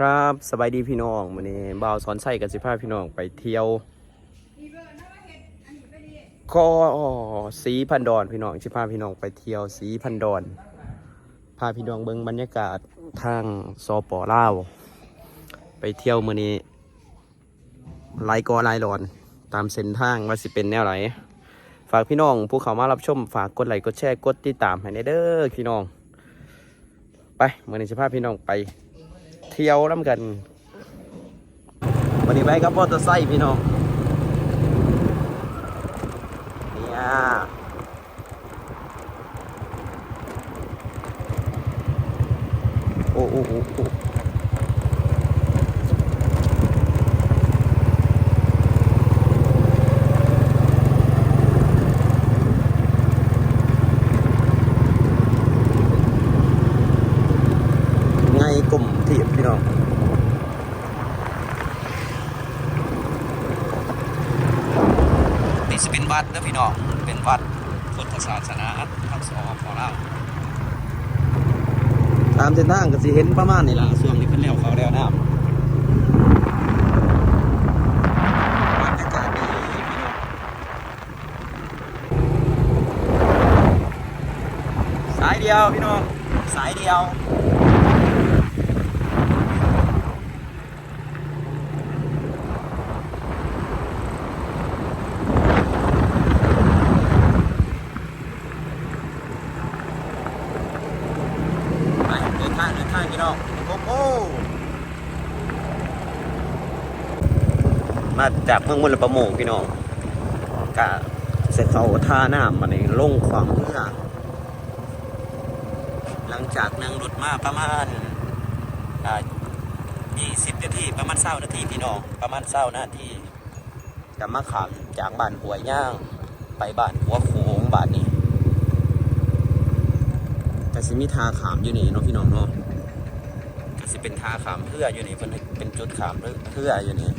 ครับสบายดีพี่น้องวันนี้บ่าวสอนไส้กับสิพาพี่น้องไปเที่ยวก็สีพันดอนพี่น้องสิพาพี่น้องไปเที่ยวสีพันดอนพาพี่น้องเบิ่งบรรยากาศทางสปลาวไปเที่ยวมื้อนี้หลายกอหลายหลอนตามเส้นทางว่าสิเป็นแนวไหนฝากพี่น้องผู้เข้ามารับชมฝากกดไลค์กดแชร์กดติดตามให้เด้อพี่น้องไปมื้อนี้สิพาพี่น้องไปเที่ยวน้ำกันวันนี้ไปกับมอเตอร์ไซค์พี่น้องเนี่ยโอ้โอ้โอ้โอ้ไงกลุ่มที่พี่น้องนี่จะเป็นวัดนะพี่น้องเป็นวัดพุทธศาสนาทางสปลาวตามเส้นทางก็สิเห็นประมาณนี้ล่ะส่วนนี้เป็นแล้วเขาแล้วน้ำบรรยากาศดีพี่น้องสายเดียวพี่น้องสายเดียวเดินทางพี่น้องโอ้โหมาจากเมืองมลประโมงพี่น้องกะเสร็จเขาท่าน้ำมาในลงขวางเมื่อหลังจากนั่งรถมาประมาณ20 นาทีประมาณ20 นาทีพี่น้องประมาณ20 นาทีจะมาขามจากบ้านหัวย่างไปบ้านหัวโขงบ้านนี้แต่สิมีทาขามอยู่นี่เนาะพี่น้องเนาะก็สิเป็นทาขามเพื่ออยู่นี่เป็นจุดขามเพื่ออยู่นี่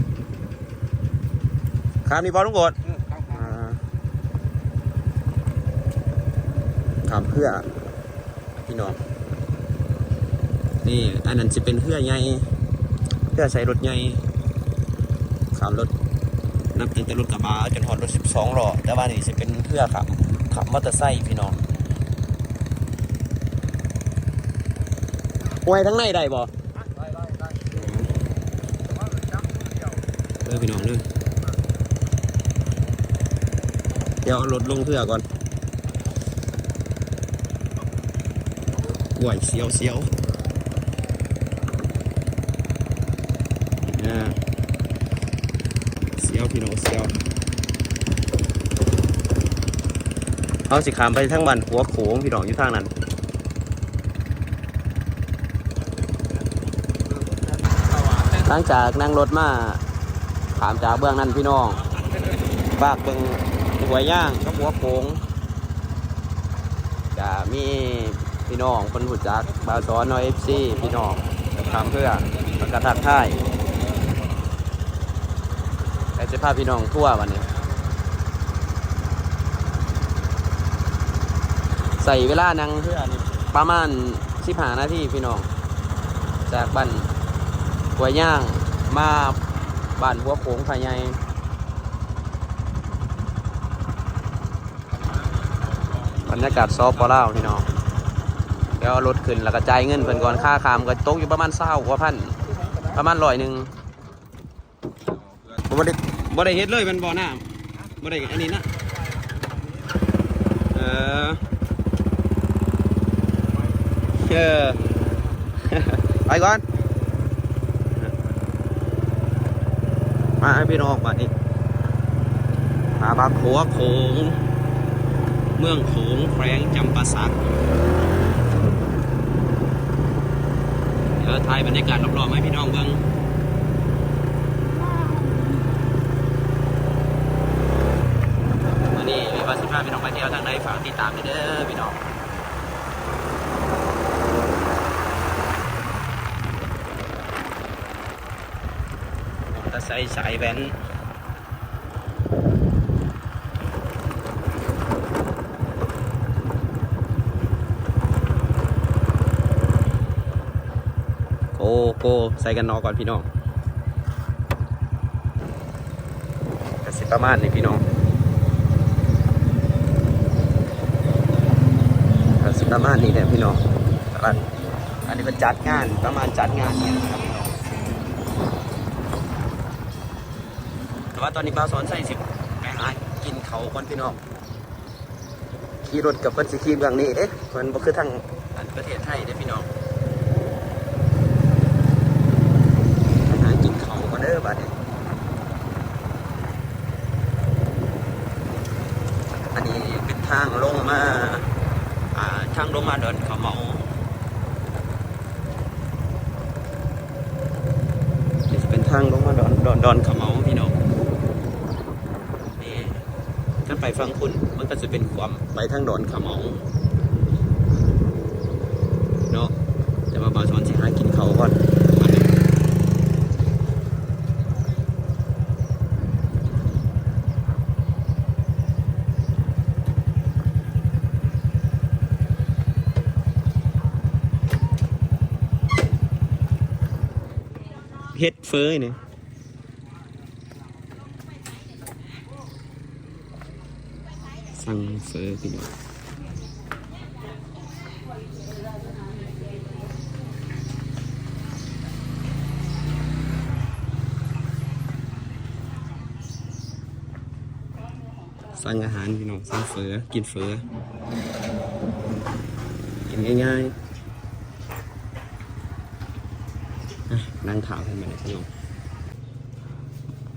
ขามนี่บอลลุงกดขามเพื่อพี่น้องนี่อันนั้นจะเป็นเพื่อใหญ่เพื่อใช้รถใหญ่ขามรถนับตั้งแต่รถกระบะจนหอดรถ12 ล้อแต่ว่านี่จะเป็นเพื่อขับมอเตอร์ไซค์พี่น้องไว้ทั้งในได้บ่พี่น้องเลยเดี๋ยวเอารถลงเพื่อก่อนไหวเสียวเสียวพี่น้องเสียวเอาสิขามไปทั้งบ้านหัวโขงพี่น้องอยู่ทางนั้นหลังจากนั่งรถมาขามจากเบื้องนั้นพี่น้องบากเบื้องหัวย่างกับหัวโขงจะมีพี่น้องคนหุ่นจักบาสอนอยFCพี่น้องทำเพื่อกระทักทายแต่จะพาพี่น้องทั่ววันนี้ใส่เวลานั่งเพื่อประมาณ15 นาทีพี่น้องจากบ้านหัวย่างมาบ้านหัวโขงภายในบรรยากาศซอฟต์ปลาวพี่น้องเดี๋ยวรถขึ้นแล้วก็จ่ายเงินเพิ่นก่อนค่าขามก็ตกอยู่ประมาณ20 กว่าพันประมาณ100บ่ได้เฮ็ดเลยมันบ่อน้ำบ่ได้อันนี้นะไปก่อนมาให้พี่น้องมาอีกหาบางหัวโขงเมืองโขงแขวงจำปาสักเดี๋ยวถ่ายบรรยากาศรอบๆให้พี่น้องเบิ่งวันนี้มีประสิทธิภาพพี่น้องไปเที่ยวทางใดฝากติดตามเด้อพี่น้องตะไซสายแว้น โกใส่กันนอก่อนพี่น้องกสิประมาณนี้พี่น้องกสิประมาณนี้แหละพี่น้องอันนี้เป็นจัดงานประมาณจัดงานเนี่ยครับแต่ว่าตอนนี้บ่าวสอนใส่สิไปหากินเขาก่อนพี่น้องขี่รถกับเพิ่นสิขี่เบื้องนี้เด้เพิ่นบ่คือทางประเทศไทยเด้พี่น้องไปหากินเขาก่อนเด้อบัดนี้อันนี้เป็นทางลงมาทางลงมาดอนขะเมานี่จะเป็นทางลงมาดอนขะเมาพี่น้องนี่ถ้าไปฟังคุณมันก็จะเป็นความไปทางดอนขะเมาเนาะจะมาบ่าวสอนสิหากินเขาก่อนเฮ็ดเฟยเนี่ยสั่งเฟยพี่น้องสั่งอาหารพี่น้องสั่งเฟยกินเฟยกินง่ายๆนั่งถามกันมาเลยพี่น้อง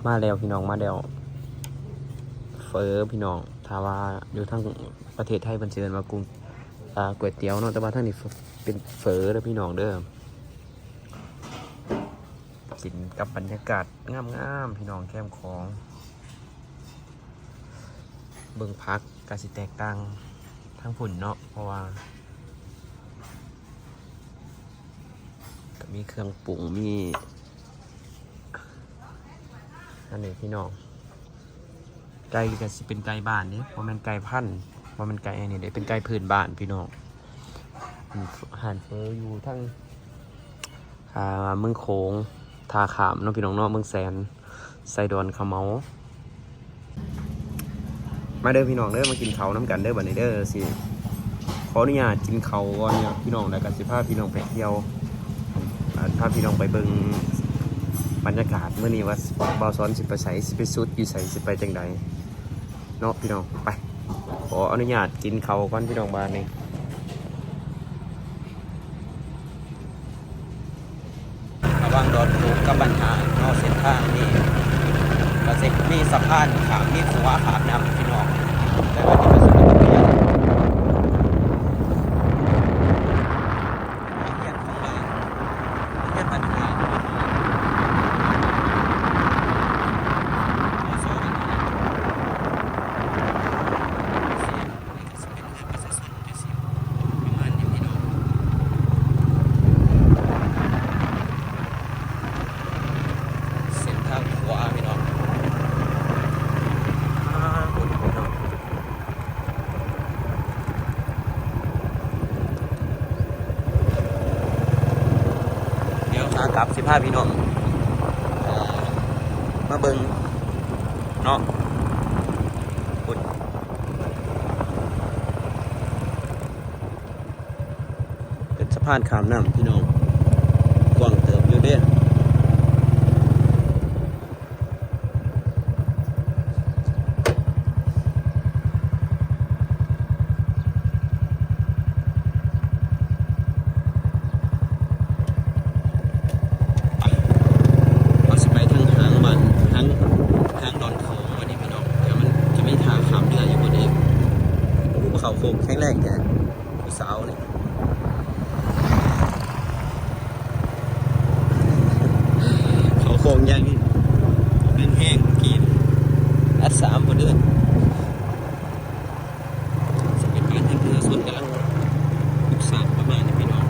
มาแล้วพี่น้องมาแล้วเฟอพี่น้องถ้าว่าอยู่ทั้งประเทศไทยบันเชิญว่ากรุงก๋วยเตี๋ยวเนาะแต่ว่าทั้งนี้เป็นเฟอเด้อพี่น้องเด้อกินกับบรรยากาศงามๆพี่น้องแคมป์ของเบิ่งพักกาสิแตกต่างทั้งฝุ่นเนาะเพราะว่ามีเครื่องปรุงมีอันนี้พี่น้องไก่ก็สิเป็นไก่บ้านนี่เพราะมันไก่พันธุ์เพราะมันไก่อันนี้เดี๋ยวเป็นไก่พื้นบ้านพี่น้องอาหารเฟออยู่ทั้งเมืองโขงทาขามเนาะพี่น้องเนาะเมืองแสนไซดอนขะเมามาเด้อพี่น้องเด้อมากินเขาน้ำกันเด้อบัดนี้เด้อสิขออนุญาตกินเขาก่อนเนี่ยพี่น้องแล้วก็สิพาพี่น้องไปเที่ยวพาพี่น้องไปเบิ่งบรรยากาศเมื่อนี้ว่าบ่าวสอนสิไปใส่สิไปสุดอยู่ใส่สิไปจังใดเนาะพี่น้องไปขออนุญาตกินเขาก่อนพี่น้องบ้านนี้ระวังดอนโขงกับบัญหานอกเส้นทางนี่ก็จะมีสะพานขามมีขัวขามน้ำพี่น้องแต่ว่านี่ก็สุดยอดเรียนของเราเรียนปัญหากับ15พี่น้องมาเบิ่งเนาะคุณเป็นสะพานข้ามน้ำพี่น้องกว้างเติบอยู่เด้เขาโค้งแข็งแรงแกสาวเลยเขาโค้งยังเป็นแห้งกินอัด3เดือนจะเป็นการทั้งเรือส่วนกำลังยุบสามประมาณนี้พี่น้อง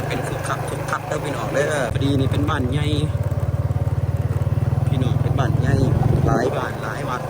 เป็นคึกคักเด้อพี่น้องเด้อพอดีนี่เป็นบ้านใหญ่พี่น้องเป็นบ้านใหญ่หลายบ้านหลายวัด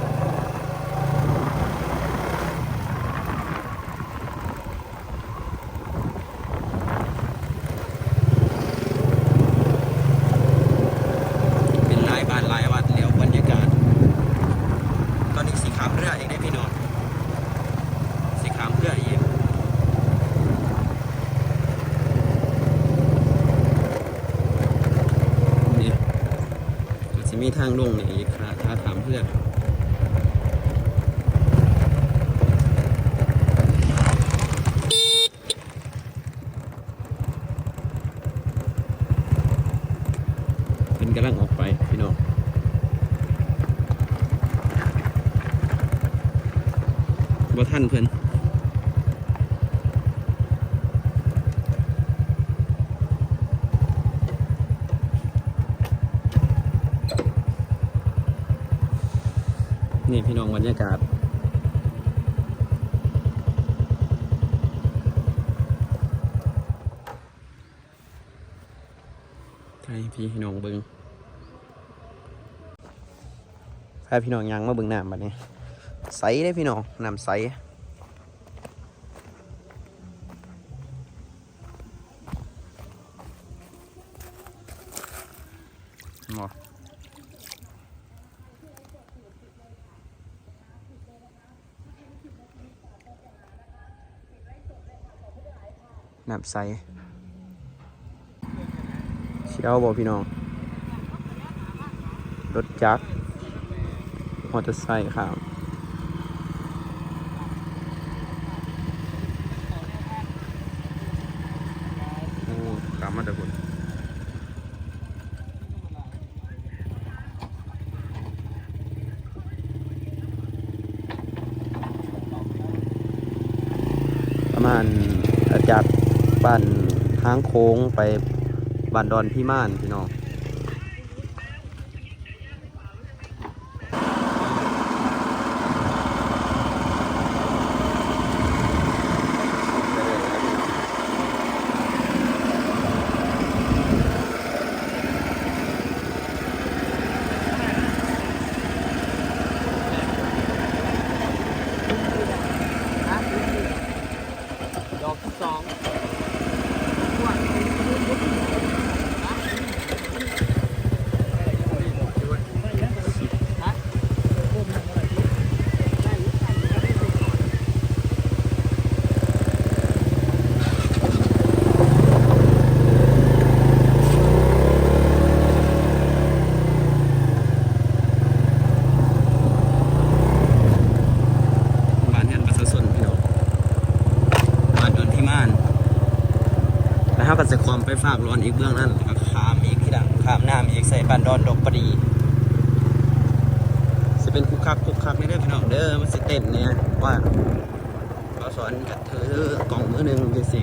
างลงเนี่ยอีกขาถามเพื่อนเป็นกำลังออกไปพี่น้องบ่ทันเพื่อนนี่พี่น้องบรรยากาศใช่พี่น้องเบิ้งพาพี่น้องยังมาเบิ้งน้ำบัดนี้ใสได้พี่น้องน้ำใสหมอน้ำใสเชี่ยวบ่พี่น้องรถจักรมอเตอร์ไซค์ครับโอ้ตามมาแต่คนประมาณจากบ้านทางโค้งไปบ้านดอนพี่ม่านพี่น้องดอกที่สองแล้วก็จะความไปฝากร้อนอีกเบื้องนั้นแล้วก็ข้ามอีกที่ดังข้ามน้ำอีกใส่บ้านดอนดอกปรีจะเป็นคุกคักไม่ได้พี่น้องเด้อมันสิเต้นเนี่ยว่าเขาสอนกับเธอกล่องมือหนึ่งจะสิ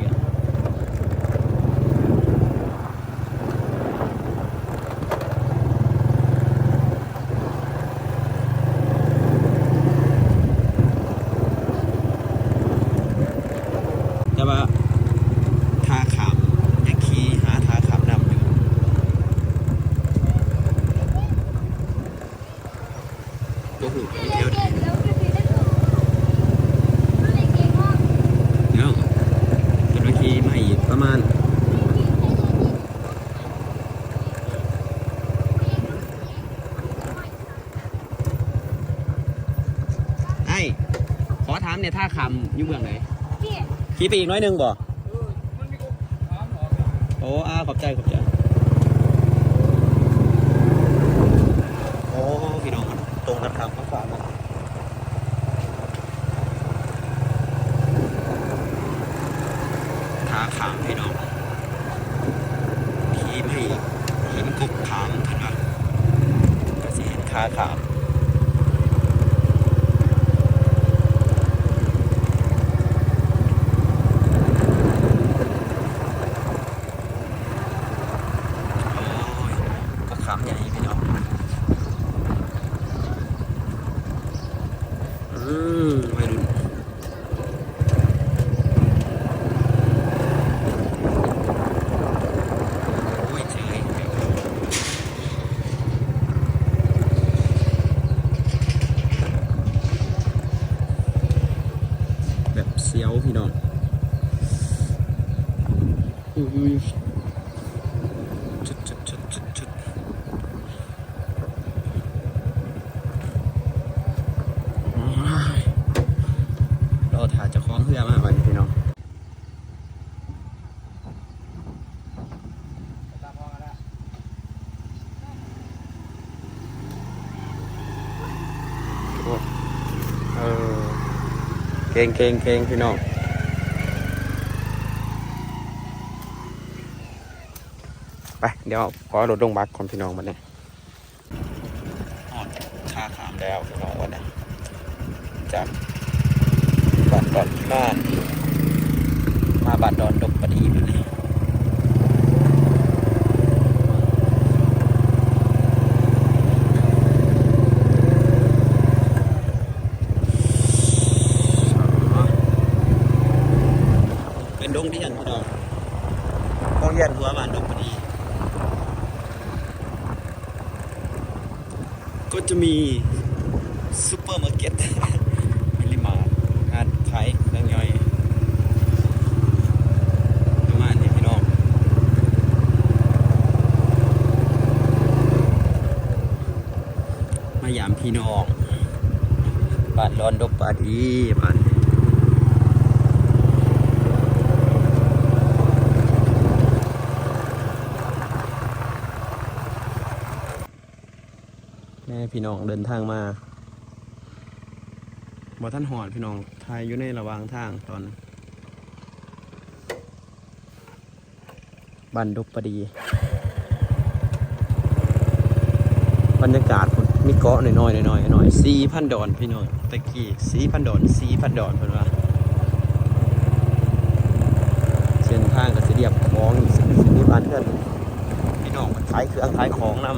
แต่ว่าท่าขามจะขี่หาท่าขามนำอยู่โอ้โหเที่ยวดีเดี๋ยวเป็นวิธีใหม่ประมาณไอ้ขอถามเนี่ยท่าขามอยู่เมืองไหนขี่ไปอีกน้อยหนึ่งบ่โอ้ขอบใจโอ้พี่น้องตรงกันครับข้างขวามันขาขามพี่น้องขี่ไม่เห็นกบขามเห็นปะก็สิเห็นขาขามขามใหญ่พี่น้องวัยรุ่นโอ้ยเฉยแบบเสียวพี่น้องชุดเราถ่ายจะคล้องเพื่อมากเลยพี่น้อง เก่งพี่น้องไปเดี๋ยวขอรถลงบักคนพี่น้องมาเนี่ยค่าขามแล้วพี่น้องวันนี้จากบ้านดอนมาบ้านดอนดงปดีมาเนี่ยเป็นดงเรียนพี่น้องดงเรียนหัวบ้านดงปดีก็จะมีซูเปอร์มาร์เก็ตมินิมาร์ทร้านขายเครื่องย่อยประมาณนี้พี่น้องมายามพี่น้องบ้านร้อนดกปาดีบ้านแม่พี่น้องเดินทางมาบ่ท่านหอดพี่น้องทายอยู่ในระหว่างทางตอนบ้านดกปดีบรรยากาศมีเกาะหน่อย4,000 ดอนพี่น้องตะกี้4,000 ดอนเพิ่นว่าเส้นทางก็สิเรียบของสิมีบ้านเพื่อนพี่น้องขายเครื่องขายของนำ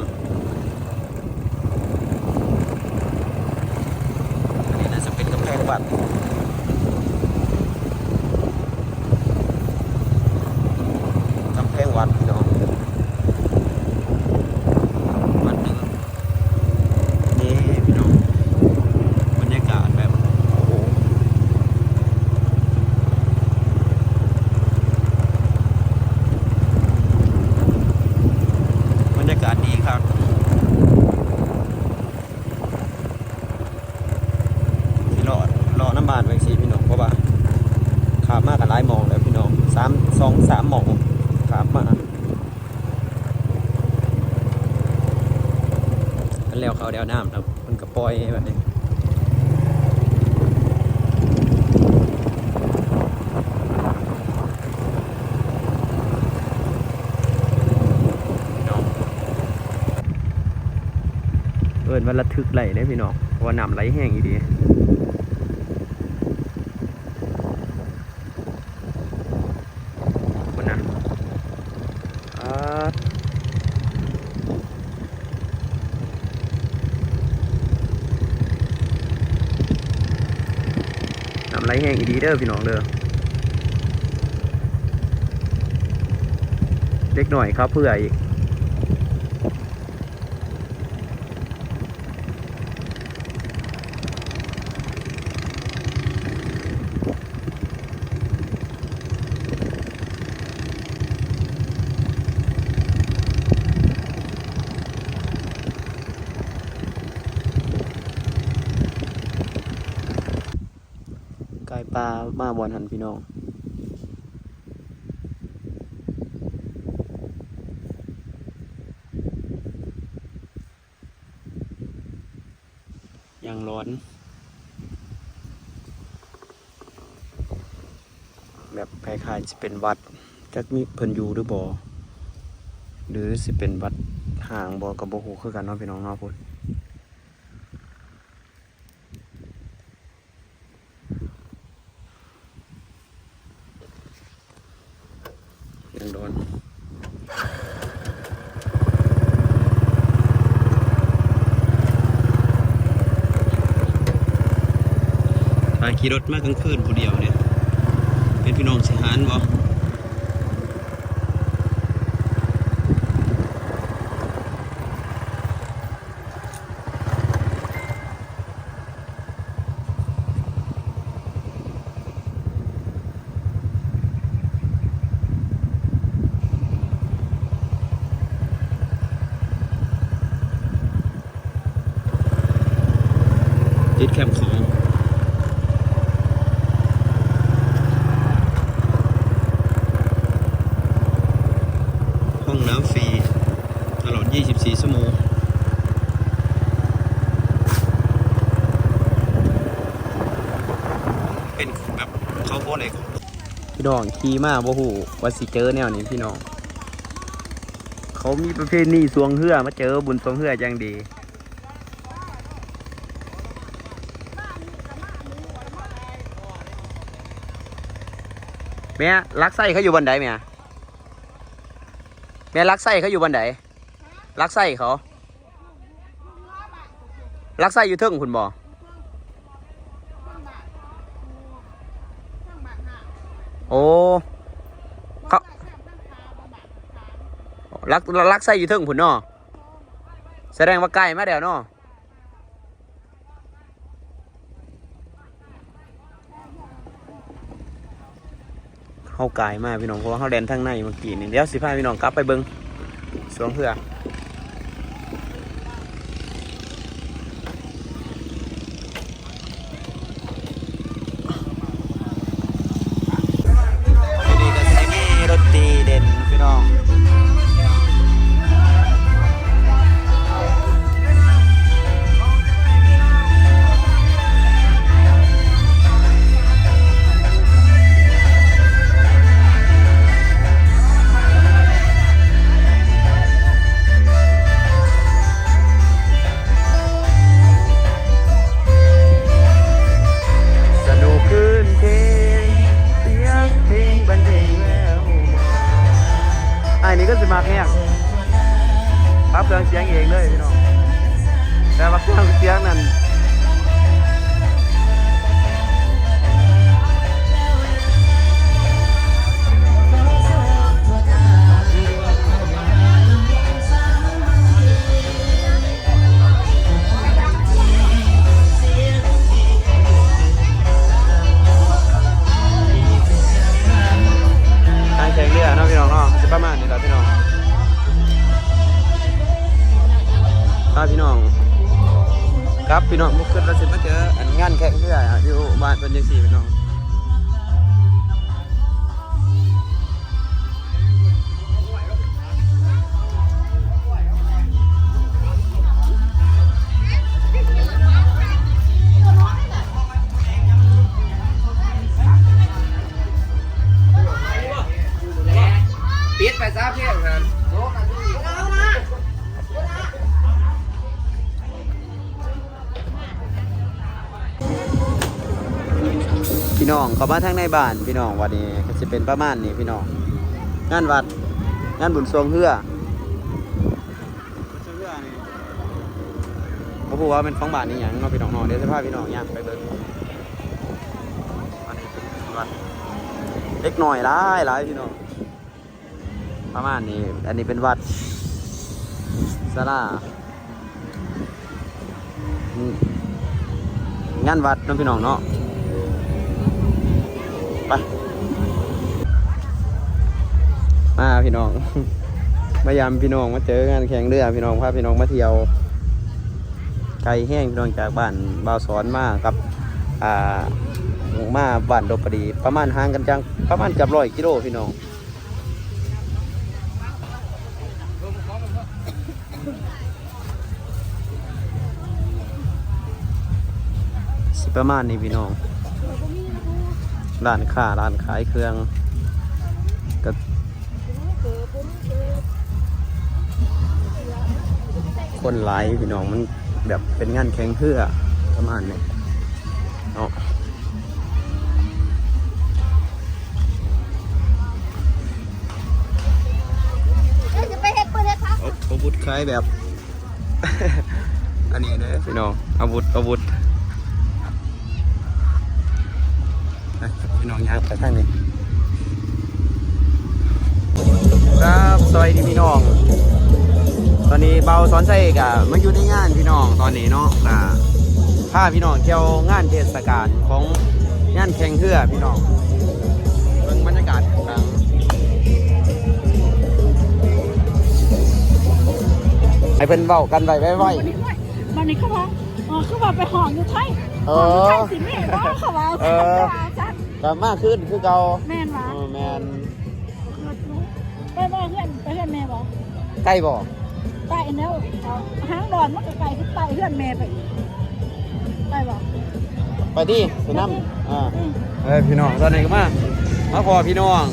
อันนี้น่าจะเป็นกำแพงวัดพี่น้องวัดหนึ่งนี่พี่น้องบรรยากาศแบบโอ้โหบรรยากาศดีครับที่รอน้ำบานไปสิพี่น้องเพราะว่าขาบมากกับหลายหมองแล้วพี่น้อง3 หมองขาบมากแล้วเขาเดียวน้ำครับมันก็ปล่อยแบบนี้เอิญว่าระทึกไหลเลยพี่น้องเพราะว่าน้ำไหลแห้งอีดีคนนะน้ำไหลแห้งอีดีเด้อพี่น้องเด้อเล็กหน่อยครับเพื่ออีกไก่ปลามาบอลหันพี่น้องยังร้อนแบบคล้ายๆจะเป็นวัดจักมีเพิ่นอยู่หรือบ่หรือสิเป็นวัดห่างบ่กับบ่ฮู้คือกันเนาะพี่น้องเนาะพุ่นยังร้อนถ้าขี่รถมากลางคืนผู้เดียวเนี่ยเป็นพี่น้องสิหารบ่ติดแคมป์ของ พี่น้องขี่มาบ่ฮู้ว่าสิเจอแนวนี้พี่น้องเขามีประเพณีสวงเฮือมาเจอบุญสวงเฮือจังดีแม่ลักไส้เขาอยู่บนใดแม่ลักไส้เขาอยู่บนใดลักไส้เขาลักไส้อยู่เทิงคุณบ่โอ้เขาลักไส้อยู่เทิงคุณเนาะแสดงว่าใกล้มาเดี๋ยวเนาะเขาไกลมากพี่น้องเพราะว่าเขาแดนทางในเมื่อกี้นี่เดี๋ยวสิพาพี่น้องกลับไปเบิ้งสวงเพื่อนี่ก็จะมีรถตีเด่นพี่น้องนี่ก็สิมาแห้งปรับเครื่องเสียงเองเลยพี่น้องแต่ว่าเครื่องเสียงนั้นทางแข่งเรือเนาะพี่น้องเนาะจะประมาณนี้แหละพี่น้องพี่น้องครับพี่น้องมุกขึ้นเราสิมาเจออันงานแข่งเรืออยู่บ้านเป็นยังสี่พี่น้องปิดไปซะเพียงนั้นพี่น้องเขามาทางในบ้านพี่น้องวันนี้ก็จะเป็นประมาณนี้พี่น้องงานวัดงานบุญสวงเฮือเขาบอกว่าเป็นของบ้านนี่อย่างเนาะพี่น้องเนาะเดี๋ยวจะพาพี่น้องย่างไปเบิ่งอันนี้เป็นวัดเล็กหน่อยหลายพี่น้องประมาณนี้อันนี้เป็นวัดศาลางานวัดน้องพี่น้องเนาะไปมาพี่น้องพยายามพี่น้องมาเจองานแข่งเรือพี่น้องพาพี่น้องมาเที่ยวไกลแห้งพี่น้องจากบ้านบ่าวสอนมากับมาบ้านดบปดีประมาณห่างกันจังประมาณกับ100 กิโลพี่น้องประมาณนี้พี่น้องร้านค้าร้านขายเครื่องก็คนหลายพี่น้องมันแบบเป็นงานแข่งเรือประมาณนี้เนาะจะไปเฮ็ดปืนเลยครับอาวุธคล้ายแบบ อันนี้เลยพี่น้องอาวุธพี่น้องย่างไปทางนี้ครับสวัสดีพี่น้องตอนนี้เบาสอนไส้กะมาอยู่ในงานพี่น้องตอนนี้เนาะพาพี่น้องเที่ยวงานเทศกาลของงานแข่งเรือพี่น้องเบิ่งบรรยากาศต่างให้เพิ่นเว้ากันไว้วันนี้เขาบอกคือว่าไปห้องอยู่ไทยไทยสิแม่ว่าเขาว่าก็มากขึ้นคือเก่าแม่นวะแม่นไปเพื่อนแม่บ่ใกล้บ่ใกล้แล้วหางดอนมันก็ไกลขึ้นไปเพื่อนแม่ไปไปบ่ไปที่สนามพี่น้องตอนนี้ก็มา มาพอพี่น้อง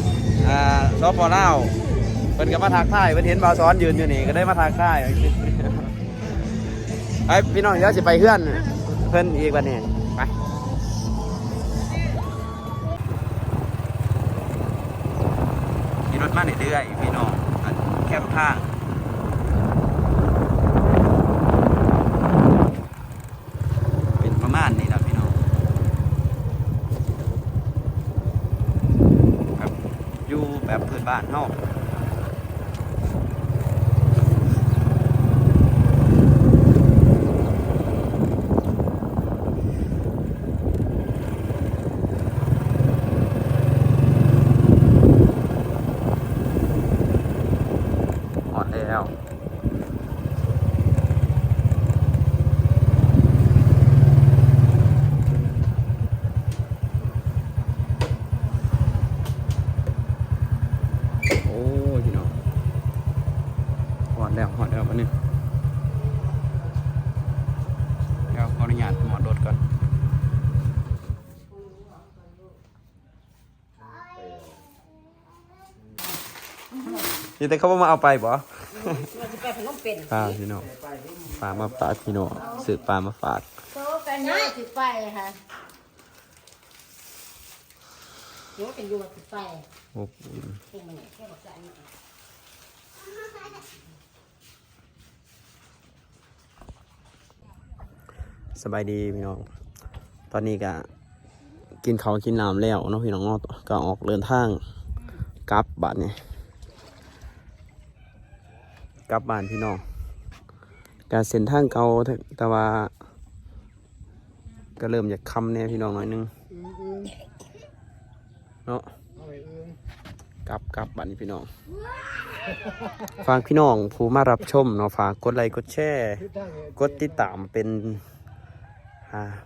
สปลาวเพิ่นก็มาทักทายเพิ่นเห็นบ่าวซ้อนยืนอยู่นี่ก็ได้มาทักทายไอ้พี่น้องเดี๋ยวสิไปเพื่อนเพิ่นอีกวันนี้ไปขี่รถมาเรื่อยๆพี่น้องแคมป์ทางเป็นประมาณนี้นะพี่น้องแบบอยู่แบบพื้นบ้านเฮาแล้วโอ้ยพี่น้องหอดแล้ววันนี้เดี๋ยวขออนุญาตหมอดรถก่อนนี่แต่เขามาเอาไปบ่ปลาพี่น้องปลามาฝากพี่น้องซื้อปลามาฝาก โซ่กันเยอะสิไปค่ะโซ่กันอยู่สิไป โอ้ เองมันแค่บอกจะอันนี้สบายดีพี่น้องตอนนี้ก็กินข้าวกินน้ำแล้วเนาะพี่น้องก็ออกเดินทางกลับบ้านนี่กลับบ้านพี่น้องการเส้นทางเก่าแต่ว่าก็เริ่มจากคำเนี่ยพี่น้องหน่อยนึงเนาะกลับบ้านนี่พี่น้องฝากพี่น้องผู้มารับชมเนาะฝากกดไลค์กดแชร์กดติดตามเป็น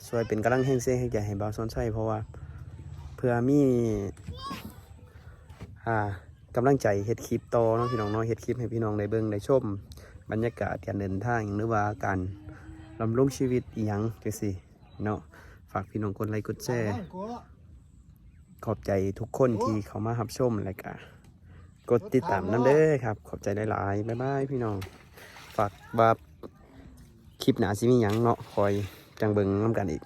ช่วยเป็นกำลังแห่งเสียงให้แก่ให้บ่าวซ้อนใช่เพราะว่าเพื่อมีกำลังใจเฮ็ดคลิปต่อเนาะพี่น้องเนาะเฮ็ดคลิปให้พี่น้องได้เบิ่งได้ชมบรรยากาศการเดินทางหรือว่าการดำรงชีวิตอีหยังจังซี่เนาะฝากพี่น้องกดไลค์กดแชร์ขอบใจทุกคนที่เข้ามารับชมแล้วก็กดติดตามนำเด้อครับขอบใจหลายๆบ๊ายบายพี่น้องฝากว่าคลิปหน้าสิมีหยังเนาะคอยจังเบิ่งนำกันอีก